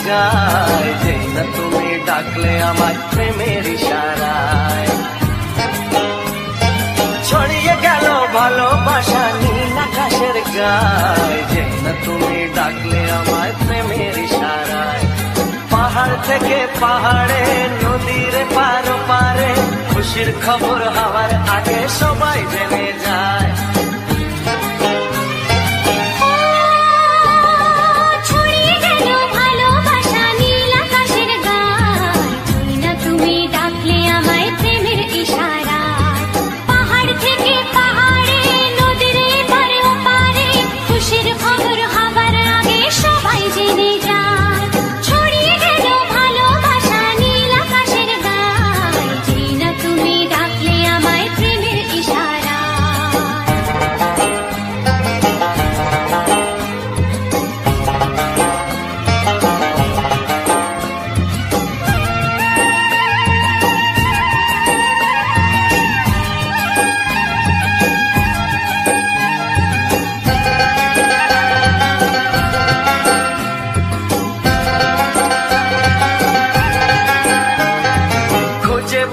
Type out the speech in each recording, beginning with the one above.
গায়, যে না তুমি ডাকলে আমায় প্রেমের ইশারায়। ছড়িয়ে গেল ভালোবাসা নীল আকাশের গায়, যে না তুমি ডাকলে আমায় প্রেমের ইশারায়। পাহাড় থেকে পাহাড়ে, নদীর পার পারে, খুশির খবর হওয়ার আগে সবাই জেনে যায়।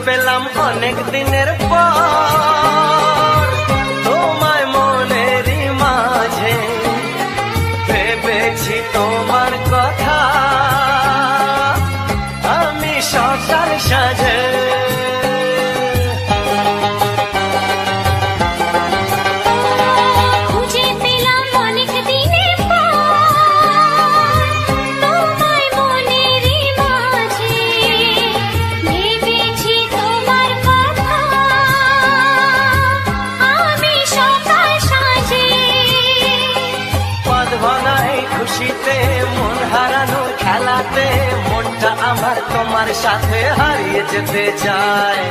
পেলাম অনেক দিনের পর তোমায় মনেরই মাঝে, ভেবেছি তোমার কথা আমি সকাল সাজে। খুশিতে মন হারানো খেলাতে মনটা আমার তোমার সাথে হারিয়ে যেতে চায়।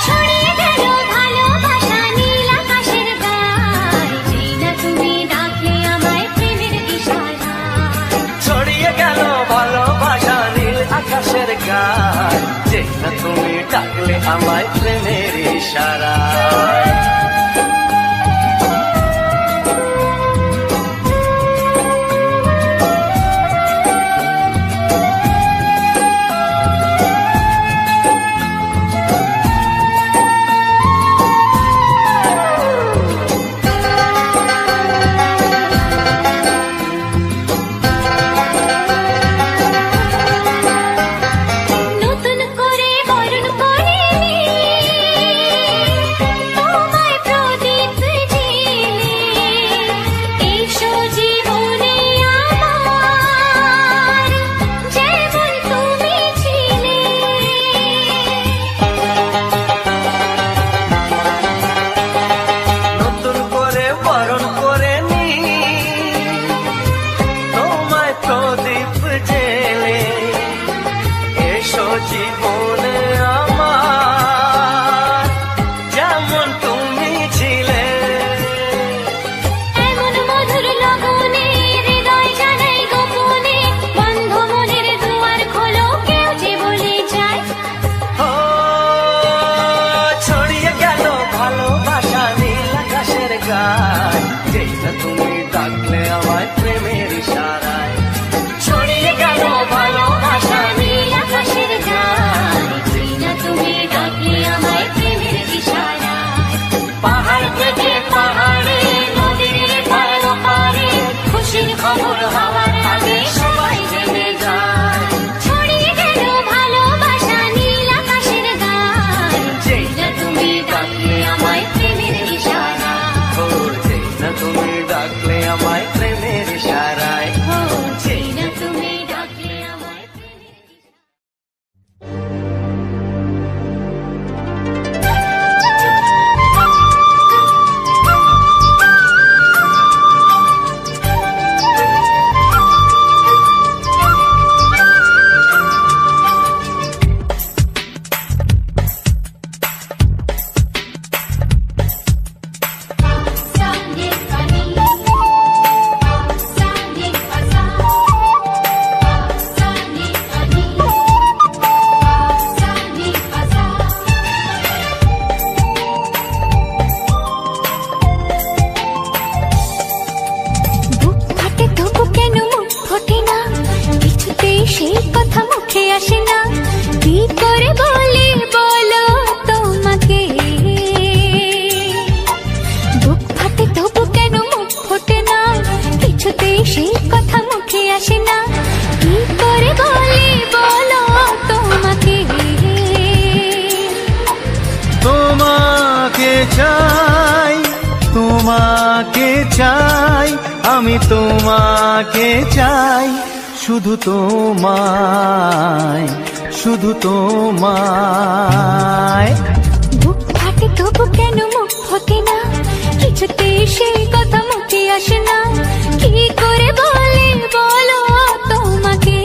ছড়িয়ে গেল ভালোবাসা নীল আকাশের গায়, যে না তুমি ডাকলে আমায় প্রেমের ইশারায়। ছড়িয়ে গেল ভালোবাসা নীল আকাশের গায়, যে না তুমি ডাকলে আমায় প্রেমের ইশারায়। জীবনে আমার যেমন তুমি ছিলে, এমন মধুর লগনে হৃদয় জানাই গোপনে, বন্ধ মনের দুয়ার খোলো কেউ যে বলে যায়। ও ছড়িয়ে গেল ভালোবাসা নীল আকাশের গায়, যে না তুমি ডাকলে আমায় প্রেমের ইশারায়। ছড়িয়ে গেল ভালোবাসা নীল আকাশের গায়, যে না তুমি ডাকলে আমায় প্রেমের ইশারায়। পাহাড় থেকে পাহাড়ে, নদীর পার পারে, খুশির খবর হওয়ার আগে সবাই জেনে যায়। ছড়িয়ে গেল ভালোবাসা নীল আকাশের গায়, যে না তুমি ডাকলে আমায় প্রেমের ইশারায়। ও যে না তুমি ডাকলে আমায় প্রেমের ইশারায়। ও যে না তুমি ডাকলে আমায় প্রেমের ইশারায়। সেই কথা মুখে আসে না, কি করে বলি বলো তোমাকে। বুক ফাটে তবু কেন মুখ ফোটে না, কিছুতেই সেই কথা মুখে আসে না, কি করে বলি বলো তোমাকে। তোমাকে চাই, তোমাকে চাই, আমি তোমাকে চাই, শুধু তোমায়, শুধু তোমায়। বুক ফাটে তবু কেন মুখ ফোটে না, কিছুতেই সেই কথা মুখে আসে না, কি করে বলি বলো তোমাকে।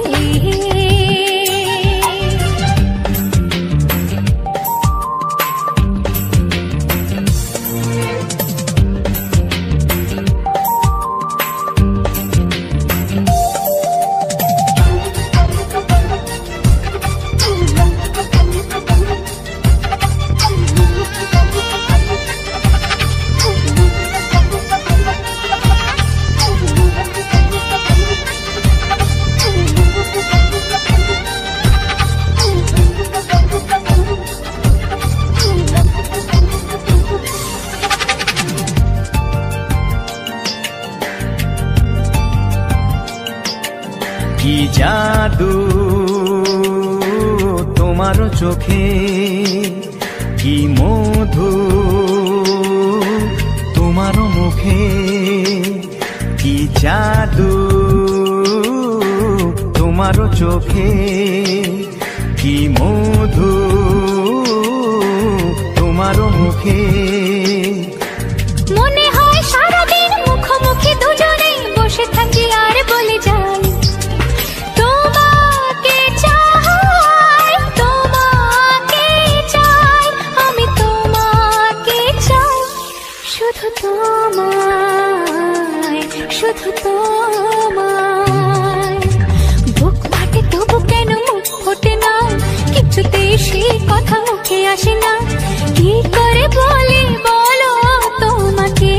কি জাদু তোমার চোখে, কি মধু তোমার মুখে, কি জাদু তোমার চোখে, কি মধু তোমার মুখে। মনে হয় সারাদিন মুখোমুখি দুজনে বসে থাকি আর বলে যাই, তোমাকে চাই, তোমাকে চাই, আমি তোমাকে চাই, শুধু তোমায়, শুধু তোমায়। বুক ফাটে তবু কেন মুখ ফোটে না, কিছুতেই সেই কথা মুখে আসে না, কি করে বলি বলো তোমাকে।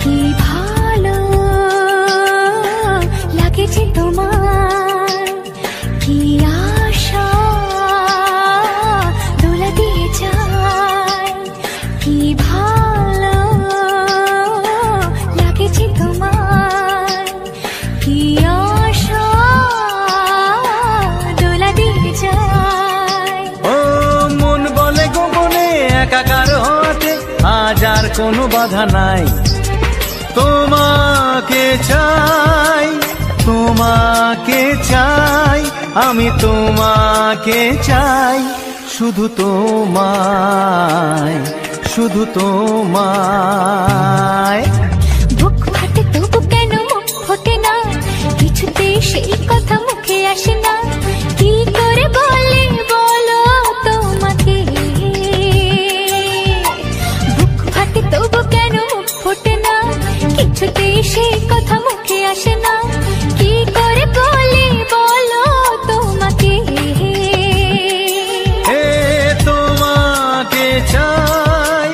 কি ভালো লাগেছে তোমার, কি আশা দোলা দিয়ে যায়, কি ভালো লাগেছে তোমার, কি আশা দোলা দিয়ে যায়। ও মন বলে গোপনে একাকার হতে আজ আর কোনো বাধা নাই, তোমাকে চাই, তোমাকে চাই, আমি তোমাকে চাই, শুধু তোমায়, শুধু তোমায়। বুক ফাটে তবু কেন মুখ ফোটে না, কিছুতেই সেই কথা মুখে আসে না, কি করে বলি বলো তোমাকে। বুক ফাটে তবু কেন মুখ ফোটে না, কিছুতেই সেই কথা মুখে আসে না, কি করে বলি বলো তোমাকে। হে তোমাকে চাই,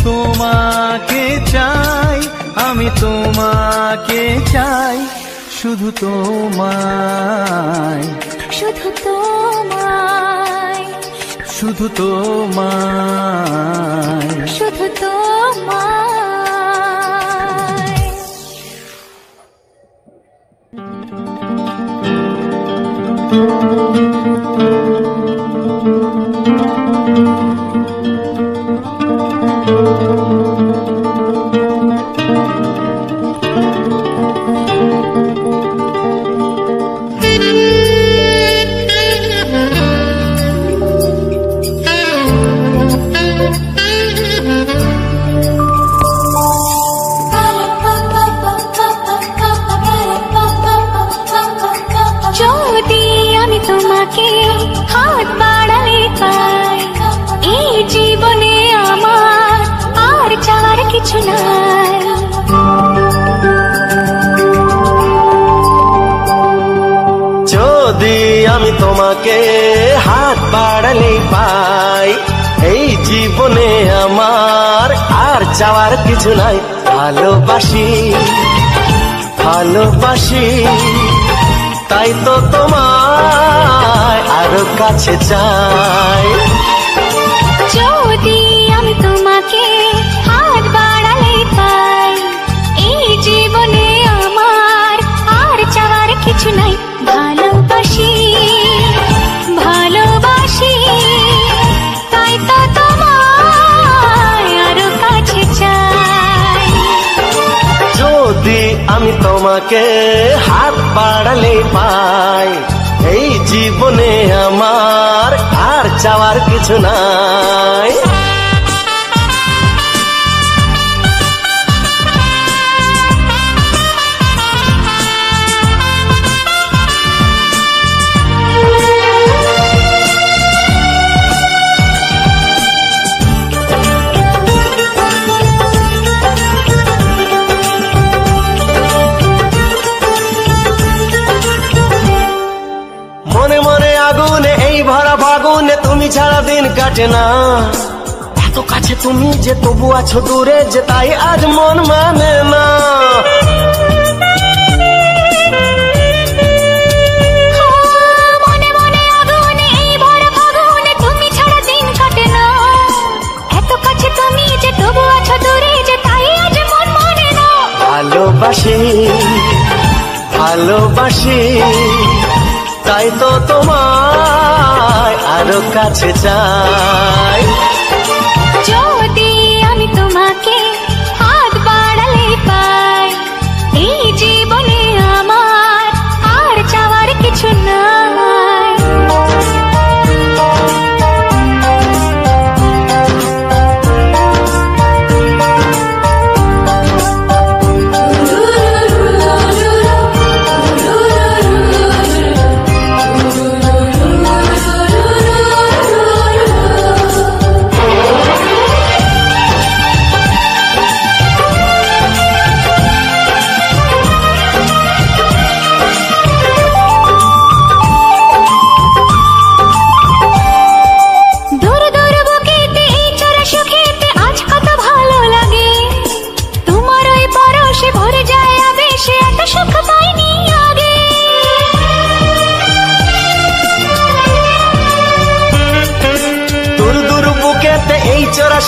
তোমাকে চাই, আমি তোমাকে চাই, শুধু তোমায়, শুধু তোমায়, শুধু তোমায়, শুধু তোমায়। কিছু নাই। যদি আমি তোমাকে হাত বাড়ালে পাই, এই জীবনে আমার আর চাওয়ার কিছু নাই। ভালোবাসি ভালোবাসি তাই তো তোমায় আরো কাছে চাই। যদি আমি তোমাকে হাত বাড়ালে পাই, এই জীবনে আমার আর চাওয়ার কিছু নাই। ভালোবাসি ভালোবাসি তাই তো তোমায় আরো কাছে চাই। যদি আমি তোমাকে হাত বাড়ালে পাই, এই জীবনে আমার আর চাওয়ার কিছু নাই। মনে মনে আগুনে এই ভরা ফাগুনে তুমি ছাড়া দিন কাটে না। এত কাছে তুমি যে তবু আছো দূরে, যে তাই আজ মন মানে না। মনে মনে আগুনে এই ভরা ফাগুনে তুমি ছাড়া দিন কাটে না। এত কাছে তুমি যে তবু আছো দূরে, যে তাই আজ মন মানে না। ভালোবাসি ভালোবাসি তাই তো তোমায় আরো কাছে চাই। যদি আমি তোমাকে হাত বাড়ালে পাই, এই জীবনে আমার আর চাওয়ার কিছু নাই।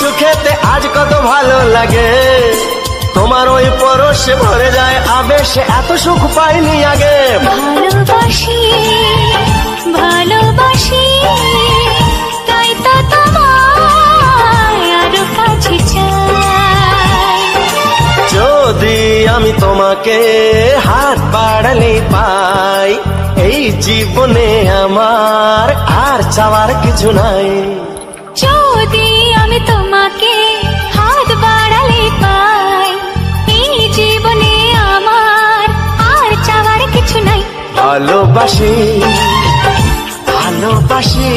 সুখেতে আজ কত ভালো লাগে, তোমার ওই পরশে ভরে যায় আবেশে, এত সুখ পাইনি আগে। ভালোবাসি ভালোবাসি তাই তো তোমায় আরো কাছে চাই। যদি আমি তোমাকে হাত বাড়ালে পাই, এই জীবনে আমার আর চাওয়ার কিছু নাই। যদি আমি তোমাকে হাত বাড়ালে পাই, এই জীবনে আমার আর চাওয়ার কিছু নাই। ভালোবাসি ভালোবাসি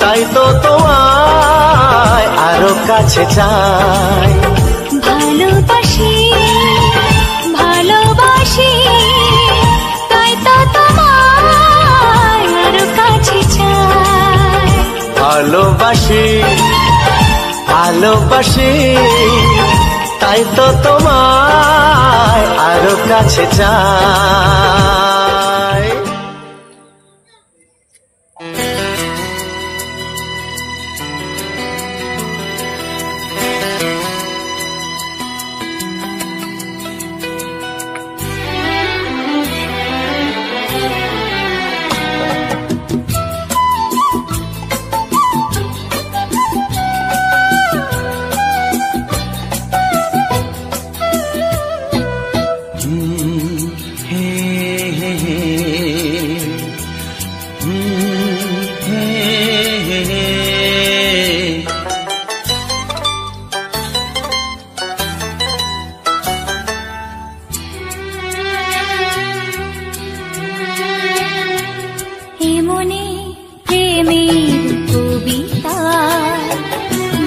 তাই তো তোমায় আরো কাছে চাই। ভালোবাসি ভালোবাসি তাই তো তোমায় আরো কাছে চাই। ভালোবাসি ভালোবাসি তাই তো তোমায় আরো কাছে চাই।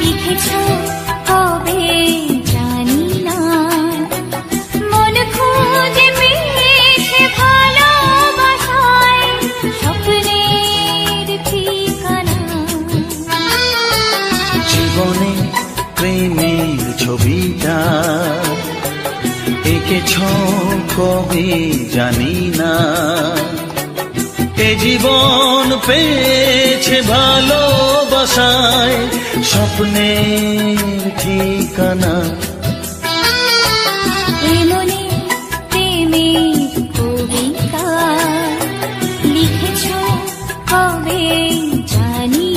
লিখেছ কবে ছবিটা এঁকেছ কবে জানি না। এ জীবন পেয়েছে ভালোবাসায় স্বপ্নের ঠিকানা। এমনি প্রেমের কবিতা লিখেছ কবে জানি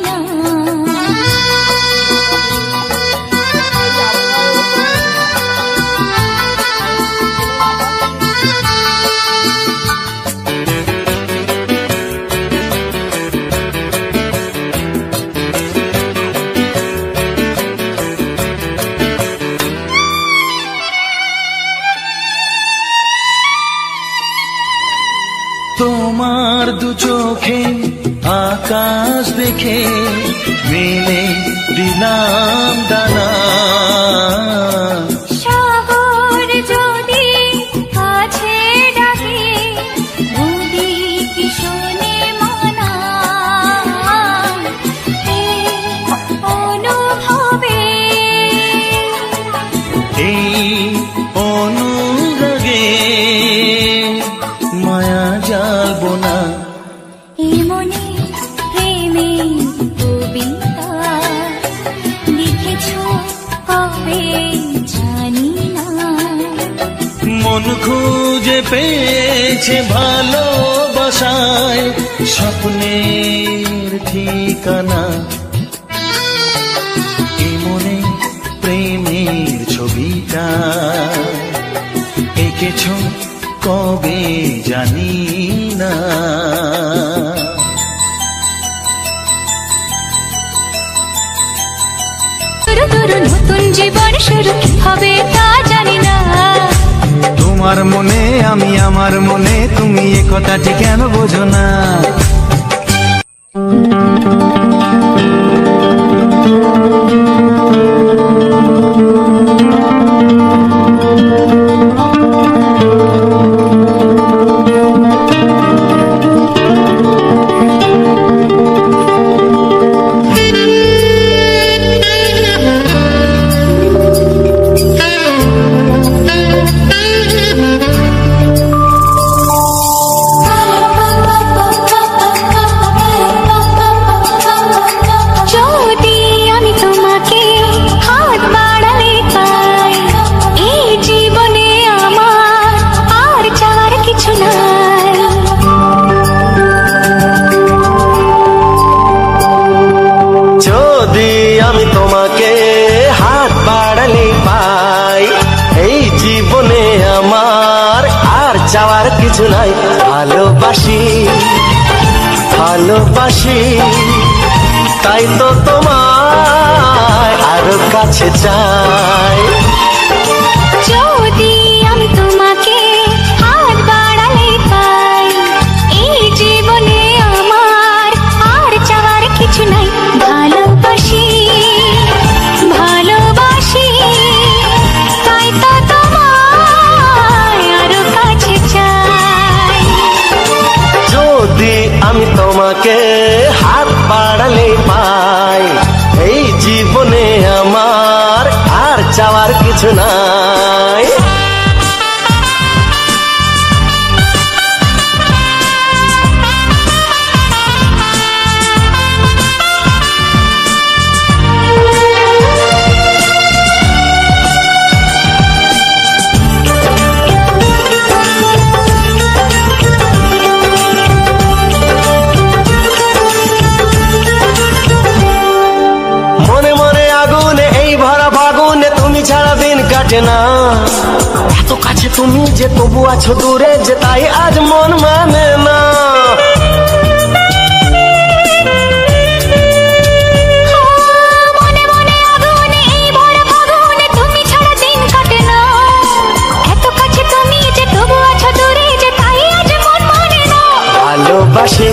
না। তোমার দু চোখে আকাশ দেখে মেলে দিলাম ডানা। শহর যদি কাছে ডাকে নদী কি শোনে মানা। এই অনুভবে এই অনুরাগে মায়া জ্বালবো না। এমনি প্রেমের কবিতা লিখেছ কবে জানি না। মন খুঁজে পেয়েছে ভালোবাসায় স্বপ্নের ঠিকানা। এমনে প্রেমের ছবিটা এঁকেছ কবে জানি না। নতুন জীবন শুরু কি হবে তা জানি না। তোমার মনে আমি আমার মনে তুমি এ কথাটি কেন বোঝো না। চাওয়ার কিছু নাই। ভালোবাসি ভালোবাসি তাই তো তোমায় আরো কাছে চাই। যদি আমি তোমাকে হাত বাড়ালে পাই এই জীবনে আমার আর চাওয়ার কিছু নাই। ভালোবাসি ভালোবাসি তাই তো তোমায় আরো কাছে চাই। যদি আমি তোমাকে হাত বাড়ালে পাই এই জীবনে আমার আর চাওয়ার কিছু নাই। ছাড়া দিন কাটে না এত কাছে তুমি যে তবু আছো দূরে যে তাই আজ মন মানে না। মনে মনে আগুনে এই ভরা ফাগুনে তুমি ছাড়া দিন কাটে না এত কাছে তুমি যে তবু আছো দূরে যে তাই আজ মন মানে না। ভালোবাসি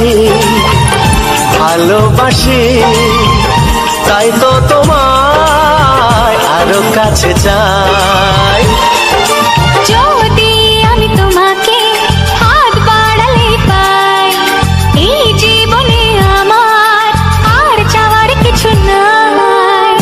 ভালোবাসি তাই তো তোমায় আরো কাছে চাই। যদি আমি তোমাকে হাত বাড়ালে পাই এই জীবনে আমার আর চাওয়ার কিছু নাই।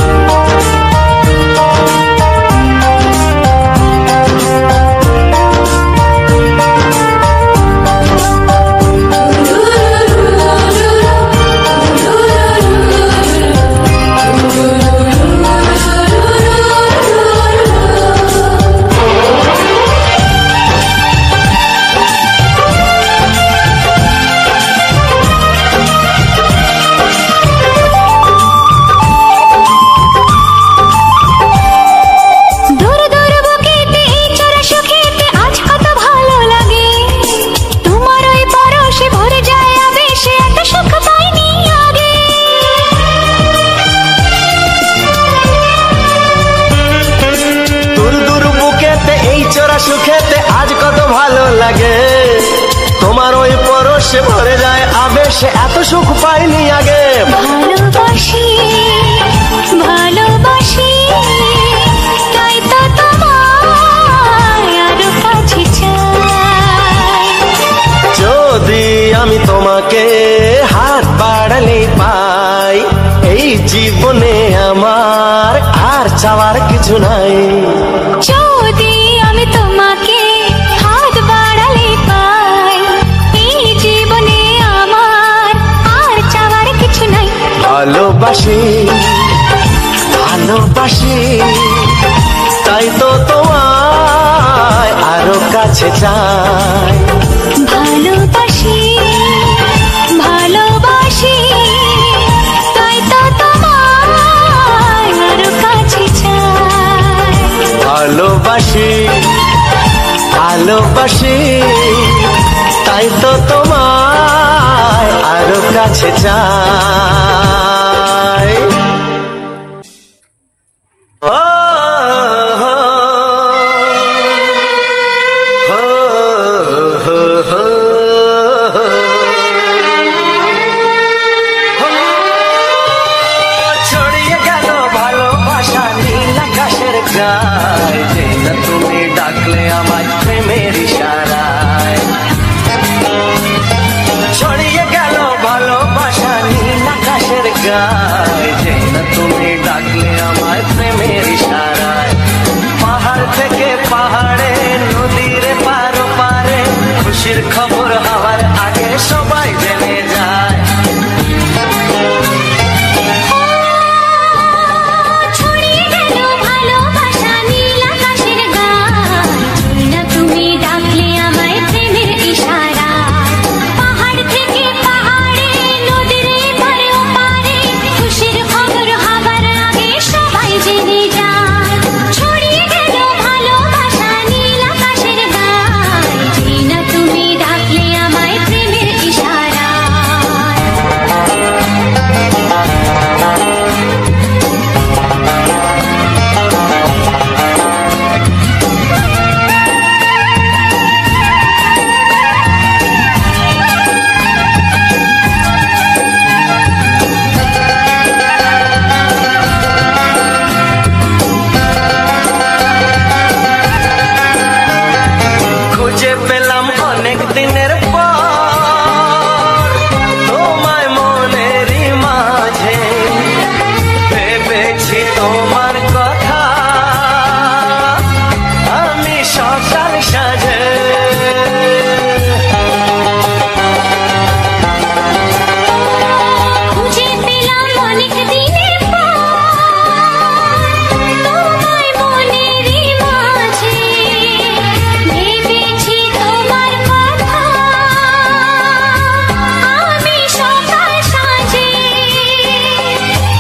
রসে ভরে যায় আবেশে, এত সুখ পাইনি আগে। ভালোবাসি ভালোবাসি তাই তো তোমায় আরো কাছে চাই। যদি আমি তোমাকে হাত বাড়ালে পাই, এই জীবনে আমার আর চাওয়ার কিছু নাই। যদি আমি তোমাকে হাত বাড়ালে পাই, এই জীবনে আমার আর চাওয়ার কিছু নাই। ভালোবাসি ভালোবাসি তাই তো তোমায় আরো কাছে চাই। ভালোবাসি ভালোবাসি তাই তো তোমায় আরো কাছে চাই। ভালোবাসি ভালোবাসি তাই তো তোমায় আরো কাছে চাই। ও ছড়িয়ে গেল ভালোবাসা নীল আকাশের গায়ে, যে না তুমি ডাকলে আমায় প্রেমের ইশারায়। ছড়িয়ে গেল ভালোবাসা নীল আকাশের গায়ে, যে না তুমি ডাকলে আমায় প্রেমের ইশারায়। পাহাড় থেকে পাহাড়ে নদীর পার পারে, খুশির খবর হওয়ার আগে সবাই জেনে যায়। ছড়িয়ে গেল ভালোবাসা নীল আকাশের গায়ে, না তুমি ডাকলে আমায় প্রেমের ইশারায়। পাহাড় থেকে পাহাড়ে নদীর এপারে ওপারে, খুশির খবর হবার আগে সবাই জেনে যায়। ছড়িয়ে গেল ভালোবাসা নীল আকাশের গায়ে, না তুমি ডাকলে আমায় প্রেমের ইশারায়। খুঁজে পেলাম অনেক দিনের পর তোমায় মনেরই মাঝে, ভেবেছি তোমার কথা আমি সকাল সাজে। খুঁজে পেলাম অনেক দিনের পর তোমায় মনেরই মাঝে, ভেবেছি তোমার কথা আমি সকাল সাজে।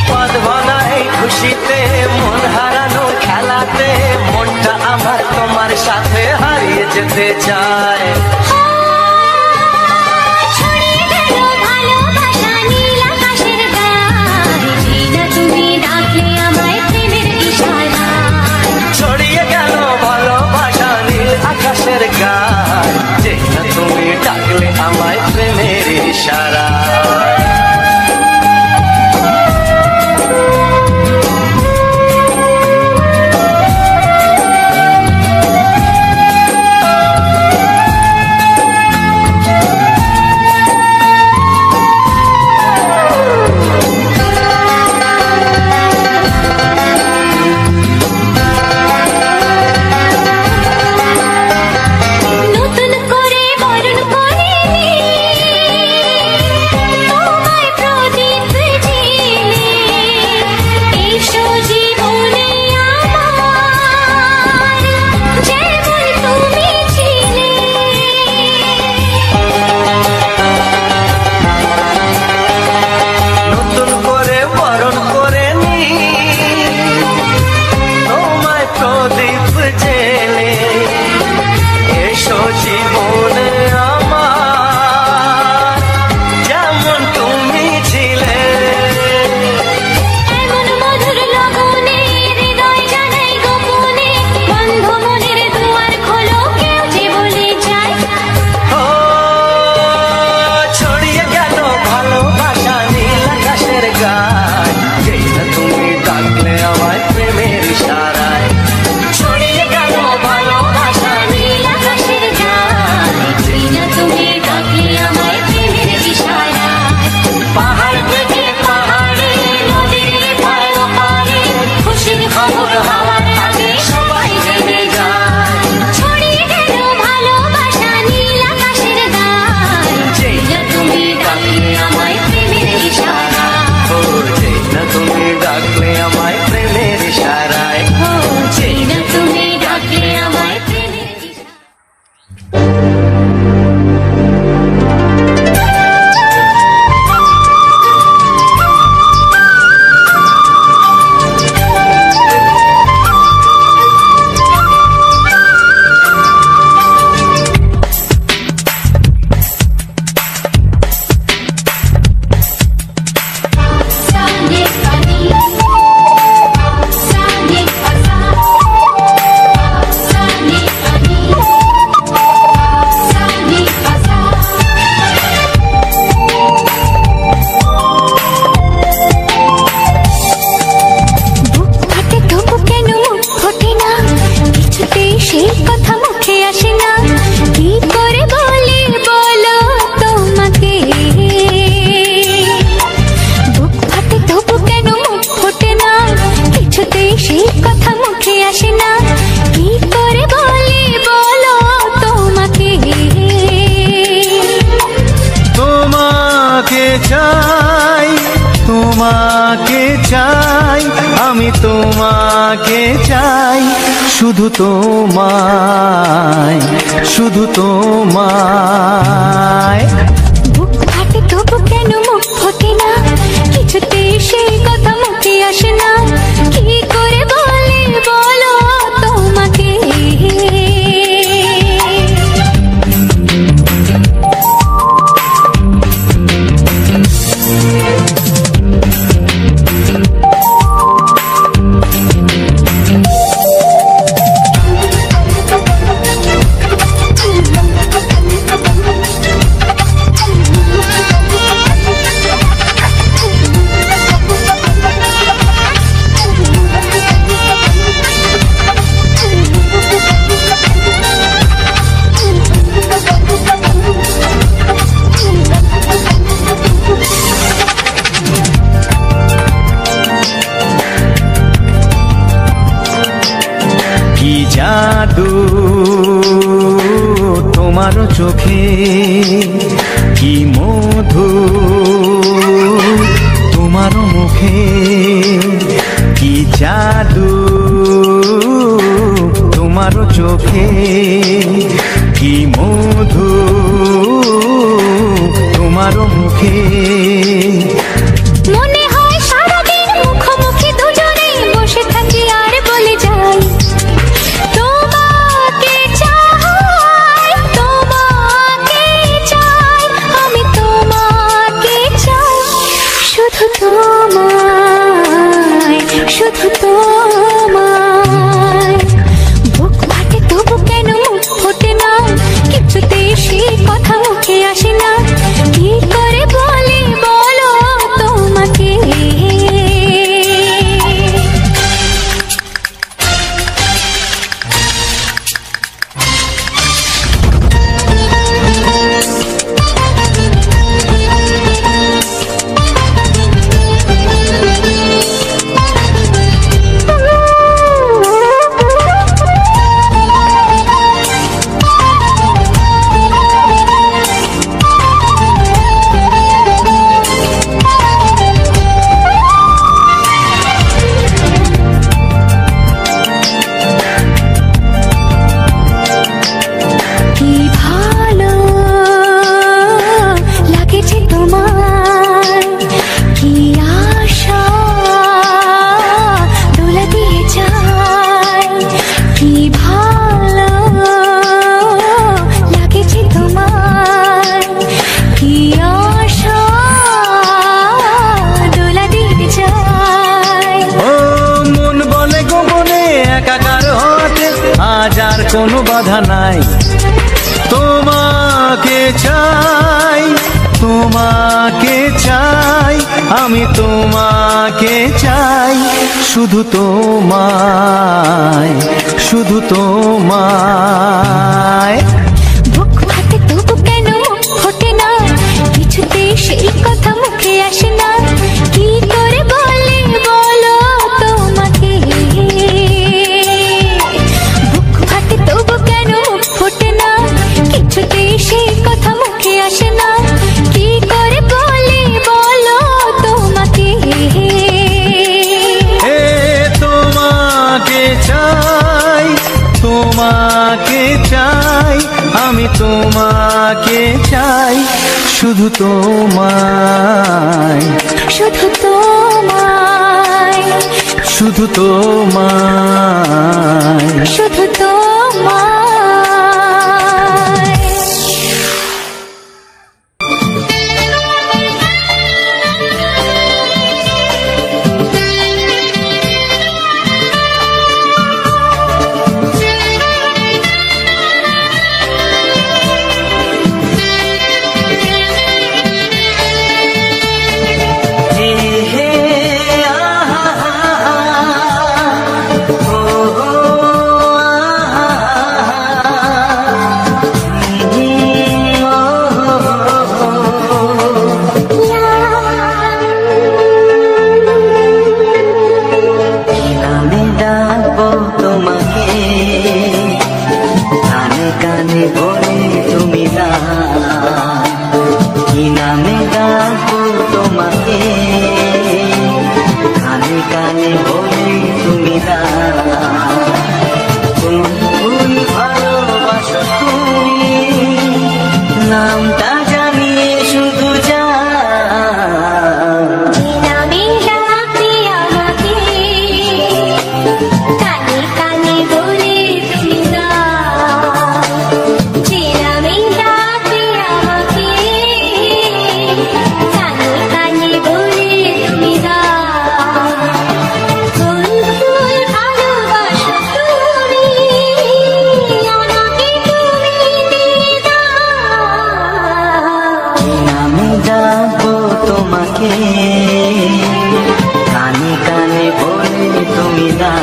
পদ ভরা এই খুশিতে মন হারানো খেলাতে, মনটা আমার তোমার সাথে হারিয়ে যেতে চায়। ছড়িয়ে গেল ভালোবাসা নীল আকাশের গায়ে, না তুমি ডাকলে আমায় প্রেমের ইশারায়। ছড়িয়ে গেল ভালোবাসা নীল আকাশের গায়ে, যে না তুমি ডাকলে আমায় প্রেমের ইশারায়। আমি তোমাকে চাই, শুধু তোমায়, শুধু তোমায়। বুক ফাটে তবু কেন মুখ ফোটে না, কিছুতে সেই কথা মুখে আসে না, কি করে বলি বলো তোমাকে। কি জাদু তোমার চোখে, কি মধু তোমার মুখে, কি জাদু তোমার চোখে, কি মধু তোমার মুখে। মনে হয় সারাদিন মুখোমুখি দুজনে বসে থাকি আর বলে যাই তোমাকে চাই, তোমাকে চাই, আমি তোমাকে চাই, শুধু তোমায়, শুধু তোমায়। বুক ফাটে তবু কেন মুখ ফোটে না, কিছুতে সেই কথা মুখে আসে না, কি করে বলি বলো তোমাকে। কি ভালো লাগেছে তোমার, কি আশা দোলা দিয়ে যায়, কি ভালো লাগেছে তোমার, কি আশা দোলা দিয়ে যায়। ও মন বলে গোপনে একাকার হতে, আজ আর কোনো বাধা নাই, তোমাকে চাই, তোমাকে চাই, আমি তোমাকে চাই, শুধু তোমায়, শুধু তোমায়। বুক ফাটে তবু কেন মুখ ফোটে না, কিছুতে সেই কথা মুখে আসে না, কি করে বলি বলো তোমাকে। বুক ফাটে তবু কেন মুখ ফোটে না, কিছুতে সেই কথা মুখে আসে না, কি করে বলি বলো তোমাকে। এ তোমাকে চাই, তোমাকে চাই, আমি তোমাকে চাই, শুধু তোমায়, শুধু তোমায়, শুধু তোমায়। শুধু তোমায়। হে হে আহা, ও না। কোন ফুল ভালোবাসো তুমি, নামটা জানিয়ে শুধু যা। কানে কানে বলে তুমি না।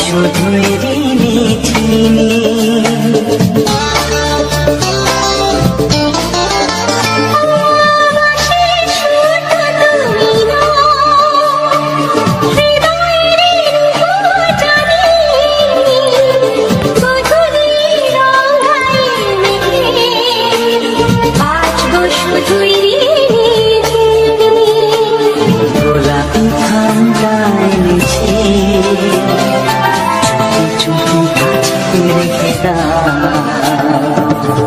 শুধুই ঋণী চিনি গোলাপি ঠান্ডায় নিচে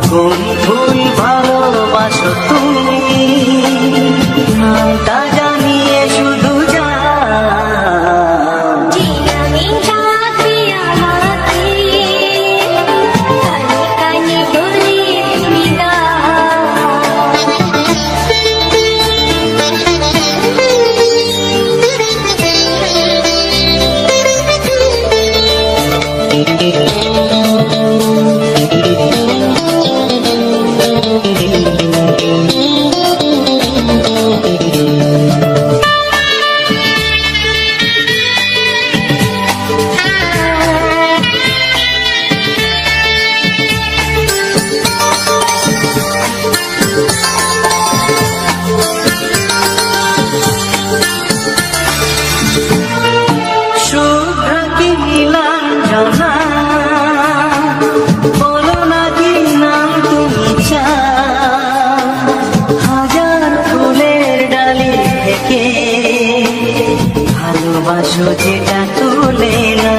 কোন ফুল ভালোবাসো তুমি, নামটা জানিয়ে শুধু যা। ভালোবাসো যেটা তুলে না,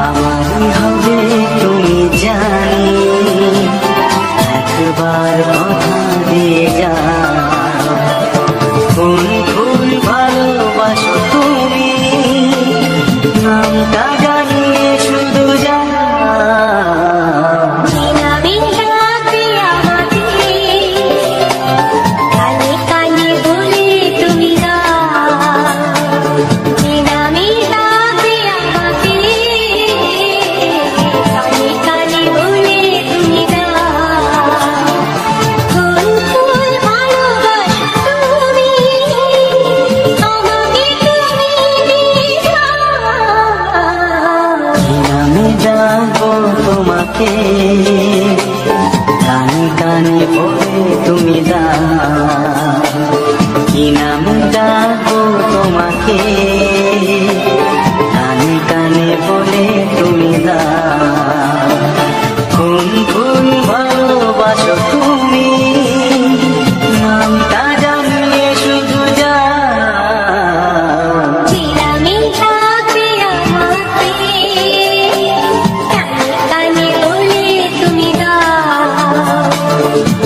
আমারই হবে তুমি জানি একবার কথা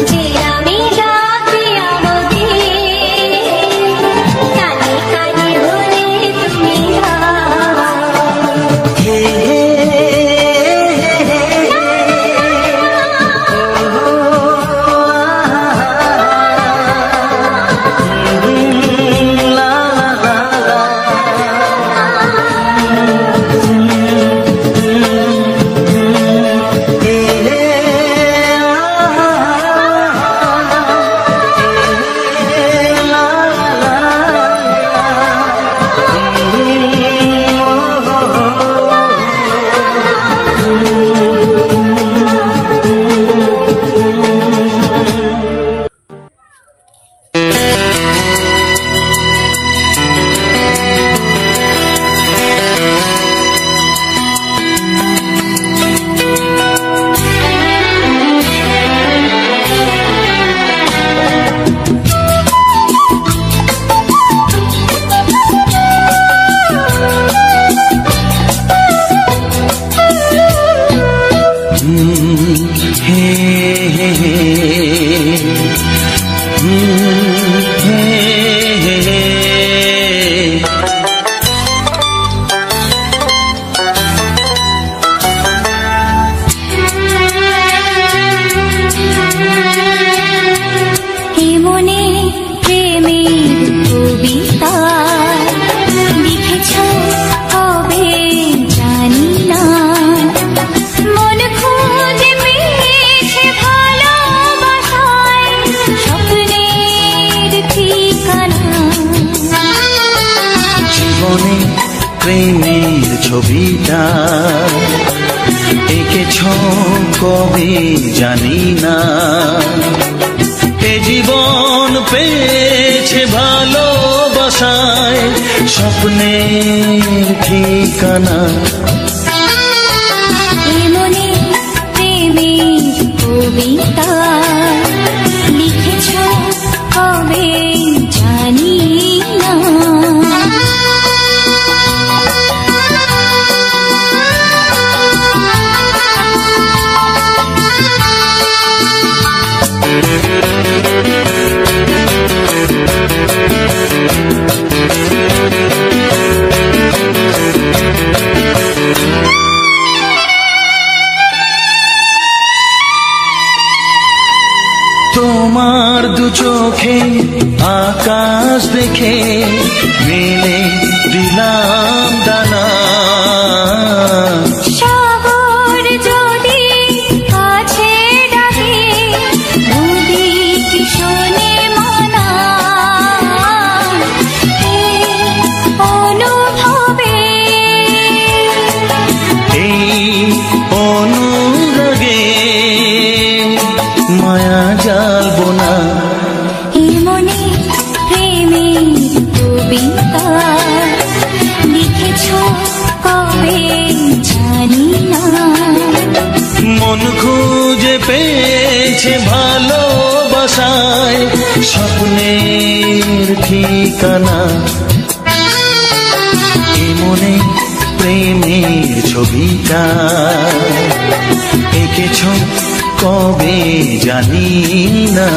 যে আমি ডাকি আমাকে কানে কানে বলে তুমি হে হে প্রেমের ছবিটা এঁকেছ কবে জানি না, এ জীবন পেয়েছে ভালোবাসায় স্বপ্নের ঠিকানা। মনে প্রেমের কবিতা লিখেছ কবে জানি না, তোমার দু চোখে আকাশ দেখে মেলে দিলাম দানা, সাগর যদি কাছে ডাকে নদী কি শোনে মানা, অনুভবে এই অনুরাগে মায়া জ্বালবো না। মনে প্রেমের কবিতা লিখেছ কবে জানি না, মন খুঁজে পেয়েছে ভালোবাসায় স্বপ্নের ঠিকানা। এ মনে প্রেমের ছবিটা এঁকেছ কবে জানি না।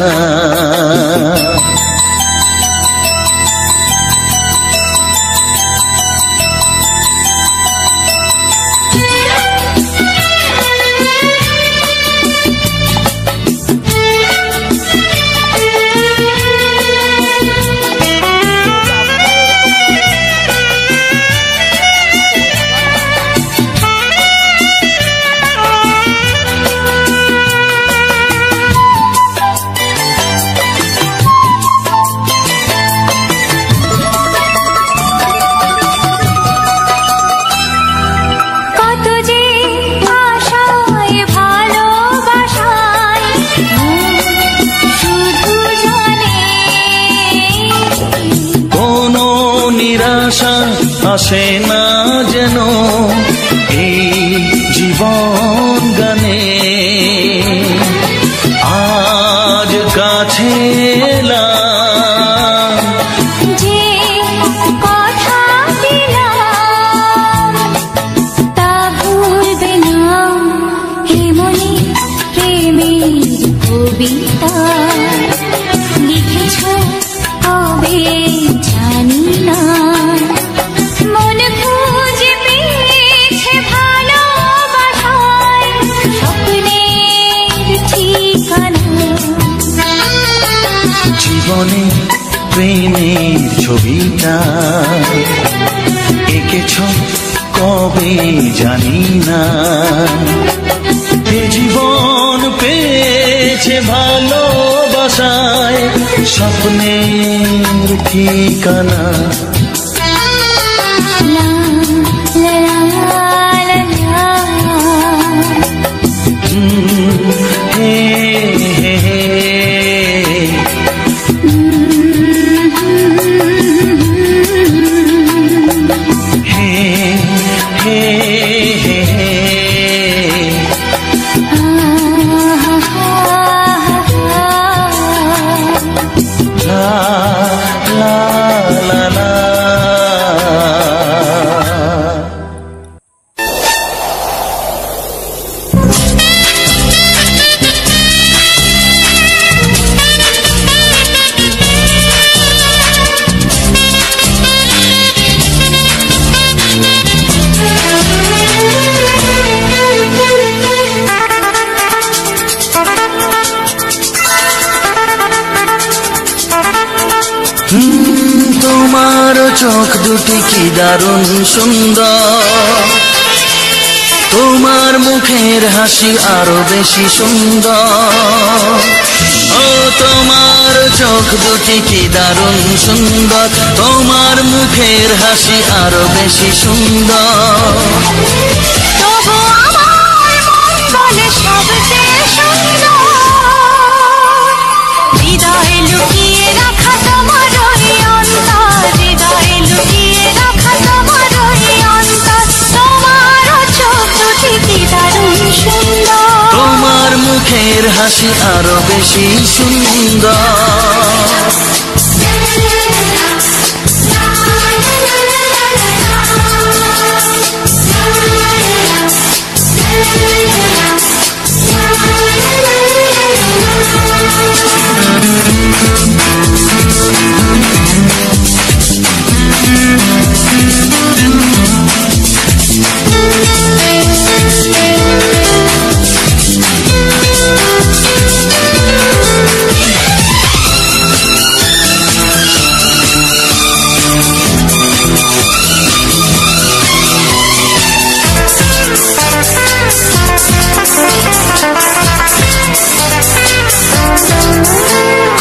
আসে না যেন এই জীবন গানে, আজ কাছে এলাম যে কথা দিলাম তা ভুলবে না, হে মনে প্রেমের ছবিটা লিখেছ কবে জানি না, মন খুঁজে পেয়েছে ভালোবাসায় স্বপ্নের ঠিকানা। জীবনে প্রেমের ছবিটা এঁকেছ কবে জানি না, এ জীবন পেয়েছে ভালোবাসায় স্বপ্নের ঠিকানা। লা লা লা লা হে হে হে তোমার চোখ দুটি কি দারুণ সুন্দর, তোমার মুখের হাসি আরো বেশি সুন্দর। ও তোমার চোখ দুটি কি দারুণ সুন্দর, তোমার মুখের হাসি আরো বেশি সুন্দর। তবু আমার মন বলে সবচেয়ে সুন্দর, হৃদয়ে লুকিয়ে রাখা তোমার ওই অন্তর, হৃদয়ে লুকিয়ে রাখা তোমার ওই অন্তর। তোমার চোখ দুটি কি দারুণ সুন্দর, তোমার মুখের হাসি আরো বেশি সুন্দর।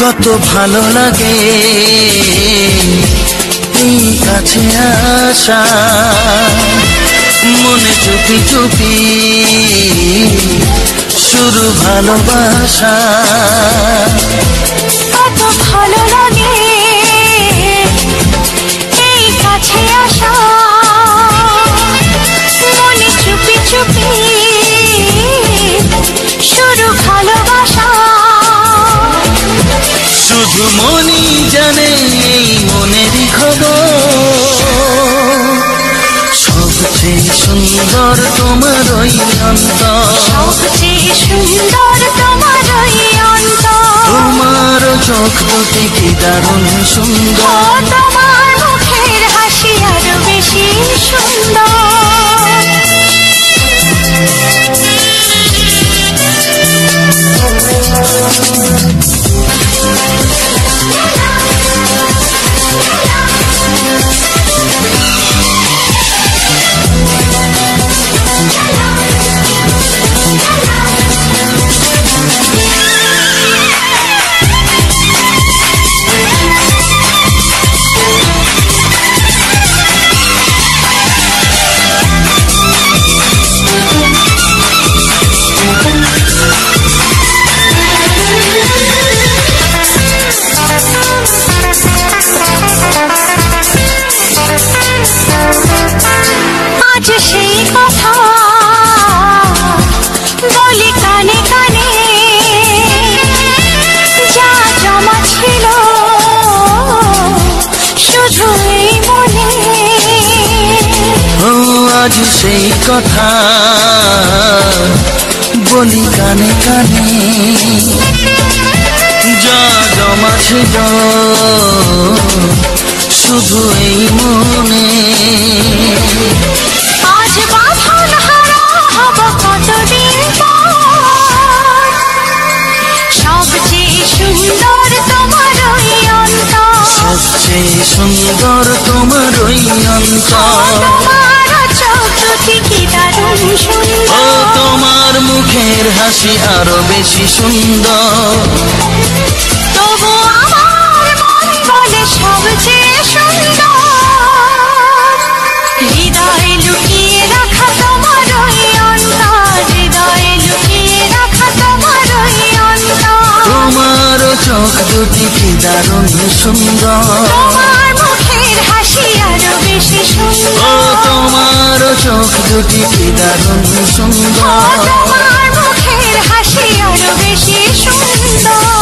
কত ভালো লাগে এই কাছে আসা, মনে চুপি চুপি শুরু ভালোবাসা। কত ভালো লাগে এই কাছে আসা, মনে চুপি চুপি শুরু ভালোবাসা। শুধু মনই জানে এই মনেরই খবর, সবচেয়ে সুন্দর তোমার ওই অন্তর, সবচেয়ে সুন্দর তোমার ওই অন্তর। তোমার চোখ দুটি কি দারুণ সুন্দর, তোমার মুখের হাসি আরো বেশি সুন্দর। আজ সেই কথা বলি কানে কানে, যা জমা ছিল শুধু এই মনে। ও আজ সেই কথা বলি কানে কানে, জমা ছিল শুধু এই মনে, আজ বাঁধন হারা হব কতদিন পর। সবচেয়ে সুন্দর তোমার ওই অন্তর, সবচেয়ে সুন্দর তোমার ওই অন্তর। তোমার চোখ দুটি কি দারুণ ও সুন্দর, তোমার মুখের হাসি আরো বেশি সুন্দর। তবু আমার মন বলে সবচেয়ে সুন্দর। হৃদয়ে লুকিয়ে রাখা তোমার ওই অন্তর, হৃদয়ে লুকিয়ে রাখা তোমার ওই অন্তর। তোমার চোখ দুটি কি দারুণ সুন্দর। তোমার মুখের হাসি আরো বেশি ও সুন্দর, তোমার চোখ দুটি কি দারুণ সুন্দর। তোমার মুখের হাসি আরো বেশি সুন্দর।